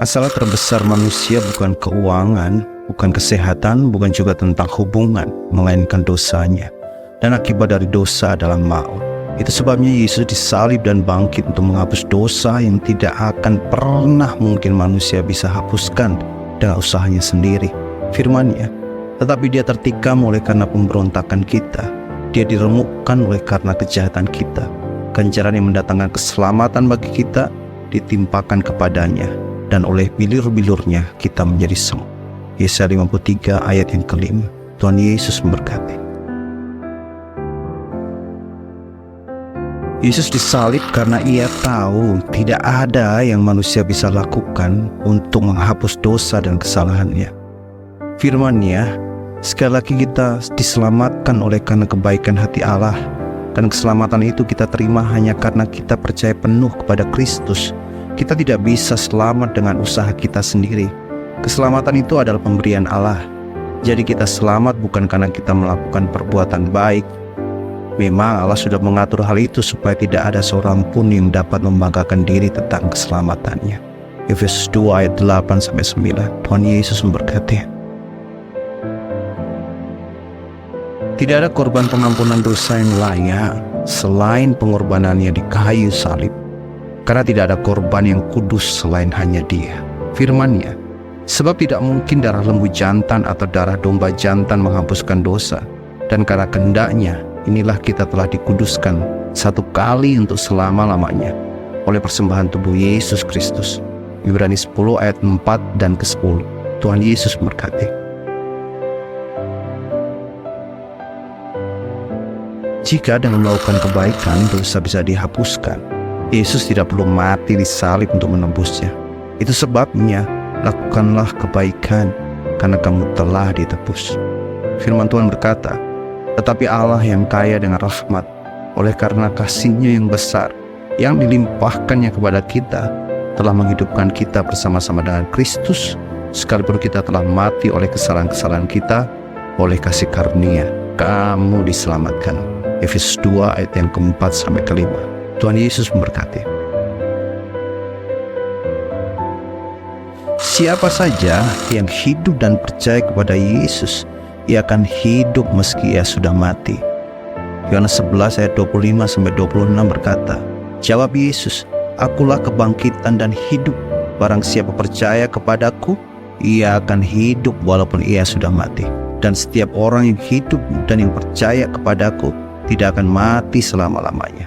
Masalah terbesar manusia bukan keuangan, bukan kesehatan, bukan juga tentang hubungan, melainkan dosanya. Dan akibat dari dosa adalah maut. Itu sebabnya Yesus disalib dan bangkit untuk menghapus dosa yang tidak akan pernah mungkin manusia bisa hapuskan dengan usahanya sendiri. Firman-Nya, tetapi dia tertikam oleh karena pemberontakan kita. Dia diremukkan oleh karena kejahatan kita. Ganjaran yang mendatangkan keselamatan bagi kita ditimpakan kepadanya, dan oleh bilur-bilurnya kita menjadi sembuh. Yesaya 53 ayat yang kelima. Tuhan Yesus memberkati. Yesus disalib karena Ia tahu tidak ada yang manusia bisa lakukan untuk menghapus dosa dan kesalahannya. Firman-Nya, sekali lagi kita diselamatkan oleh karena kebaikan hati Allah, dan keselamatan itu kita terima hanya karena kita percaya penuh kepada Kristus. Kita tidak bisa selamat dengan usaha kita sendiri. Keselamatan itu adalah pemberian Allah. Jadi kita selamat bukan karena kita melakukan perbuatan baik. Memang Allah sudah mengatur hal itu supaya tidak ada seorang pun yang dapat membanggakan diri tentang keselamatannya. Efesus 2 ayat 8-9. Tuhan Yesus memberkati. Tidak ada korban pengampunan dosa yang layak selain pengorbanannya di kayu salib. Karena tidak ada korban yang kudus selain hanya Dia. Firman-Nya, sebab tidak mungkin darah lembu jantan atau darah domba jantan menghapuskan dosa. Dan karena kehendaknya, inilah kita telah dikuduskan satu kali untuk selama-lamanya oleh persembahan tubuh Yesus Kristus. Ibrani 10 ayat 4 dan ke-10. Tuhan Yesus memberkati. Jika dengan melakukan kebaikan dosa bisa dihapuskan, Yesus tidak perlu mati di salib untuk menebusnya. Itu sebabnya lakukanlah kebaikan karena kamu telah ditebus. Firman Tuhan berkata, tetapi Allah yang kaya dengan rahmat, oleh karena kasih-Nya yang besar, yang dilimpahkannya kepada kita, telah menghidupkan kita bersama-sama dengan Kristus, sekalipun kita telah mati oleh kesalahan-kesalahan kita, oleh kasih karunia, kamu diselamatkan. Efesus 2 ayat yang ke-4-5. Tuhan Yesus memberkati. Siapa saja yang hidup dan percaya kepada Yesus, ia akan hidup meski ia sudah mati. Yohanes 11 ayat 25-26 berkata, jawab Yesus, akulah kebangkitan dan hidup. Barang siapa percaya kepadaku, ia akan hidup walaupun ia sudah mati. Dan setiap orang yang hidup dan yang percaya kepadaku tidak akan mati selama-lamanya.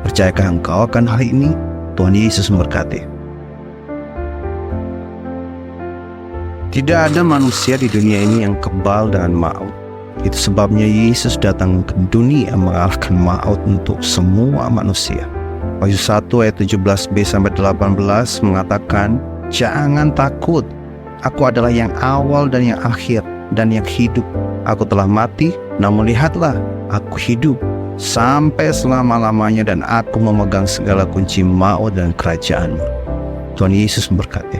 Percayakah engkau akan hal ini? Tuhan Yesus memberkati. Tidak ada manusia di dunia ini yang kebal dengan maut. Itu sebabnya Yesus datang ke dunia mengalahkan maut untuk semua manusia. Wahyu 1 ayat 17b-18 mengatakan, jangan takut, aku adalah yang awal dan yang akhir dan yang hidup. Aku telah mati, namun lihatlah, aku hidup sampai selama-lamanya dan aku memegang segala kunci maut dan kerajaan. Tuhan Yesus memberkati.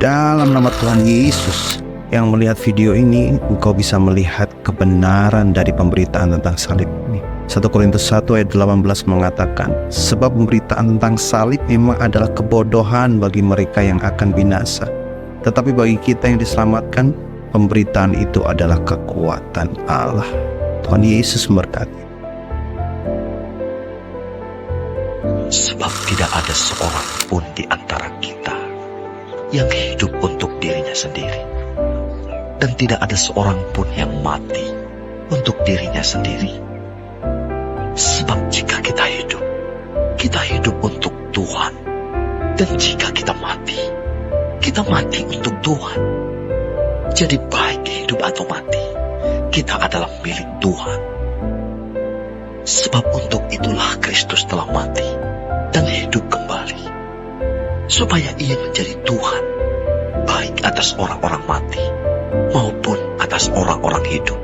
Dalam nama Tuhan Yesus, yang melihat video ini, engkau bisa melihat kebenaran dari pemberitaan tentang salib ini. 1 Korintus 1 ayat 18 mengatakan, sebab pemberitaan tentang salib memang adalah kebodohan bagi mereka yang akan binasa. Tetapi bagi kita yang diselamatkan, pemberitaan itu adalah kekuatan Allah. Tuhan Yesus memberkati. Sebab tidak ada seorang pun di antara kita yang hidup untuk dirinya sendiri, dan tidak ada seorang pun yang mati untuk dirinya sendiri. Sebab jika kita hidup untuk Tuhan, dan jika kita mati untuk Tuhan. Jadi baik hidup atau mati, kita adalah milik Tuhan. Sebab untuk itulah Kristus telah mati dan hidup kembali, supaya Ia menjadi Tuhan, baik atas orang-orang mati maupun atas orang-orang hidup.